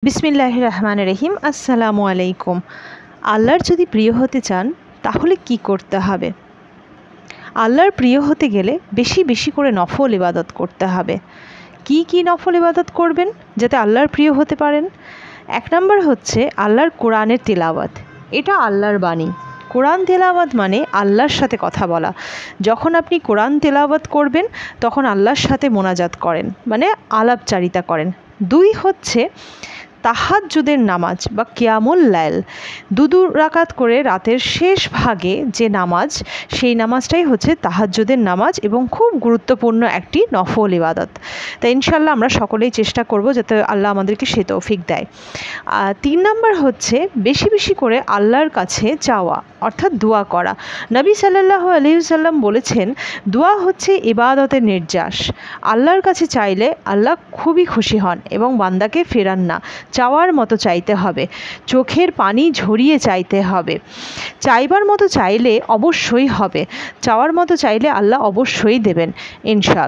বিসমিল্লাহির রহমানির রহিম। আসসালামু আলাইকুম। আল্লাহর যদি প্রিয় হতে চান তাহলে কি করতে হবে? আল্লাহর প্রিয় হতে গেলে বেশি বেশি করে নফল ইবাদত করতে হবে। কি নফল ইবাদত করবেন যাতে আল্লাহর প্রিয় হতে পারেন? ১ নম্বর হচ্ছে আল্লাহর কোরআনের তিলাওয়াত। এটা আল্লাহর বাণী। কোরআন তেলাওয়াত মানে আল্লাহর সাথে কথা বলা। যখন আপনি কোরআন তেলাওয়াত করবেন তখন আল্লাহর সাথে মোনাজাত করেন, মানে আলাপচারিতা করেন। ২ হচ্ছে তাহাজ্জুদের নামাজ বা কিয়ামুল লাইল। ২ রাকাত করে রাতের শেষ ভাগে যে নামাজ, সেই নামাজটাই হচ্ছে তাহাজ্জুদের নামাজ এবং খুব গুরুত্বপূর্ণ একটি নফল ইবাদত। তাই ইনশাআল্লাহ আমরা সকলেই চেষ্টা করব যাতে আল্লাহ আমাদেরকে সে তৌফিক দেয়। ৩ নম্বর হচ্ছে বেশি বেশি করে আল্লাহর কাছে চাওয়া, অর্থাৎ দোয়া করা। নবী সাল্লাল্লাহু আলাইহি ওয়াসাল্লাম বলেছেন, দোয়া হচ্ছে ইবাদতের নির্যাস। আল্লাহর কাছে চাইলে আল্লাহ খুবই খুশি হন এবং বান্দাকে ফেরান না। চাওয়ার মতো চাইতে হবে, চোখের পানি ঝরিয়ে চাইতে হবে। চাইবার মতো চাইলে অবশ্যই হবে, চাওয়ার মতো চাইলে আল্লাহ অবশ্যই দেবেন ইনশাআল্লাহ।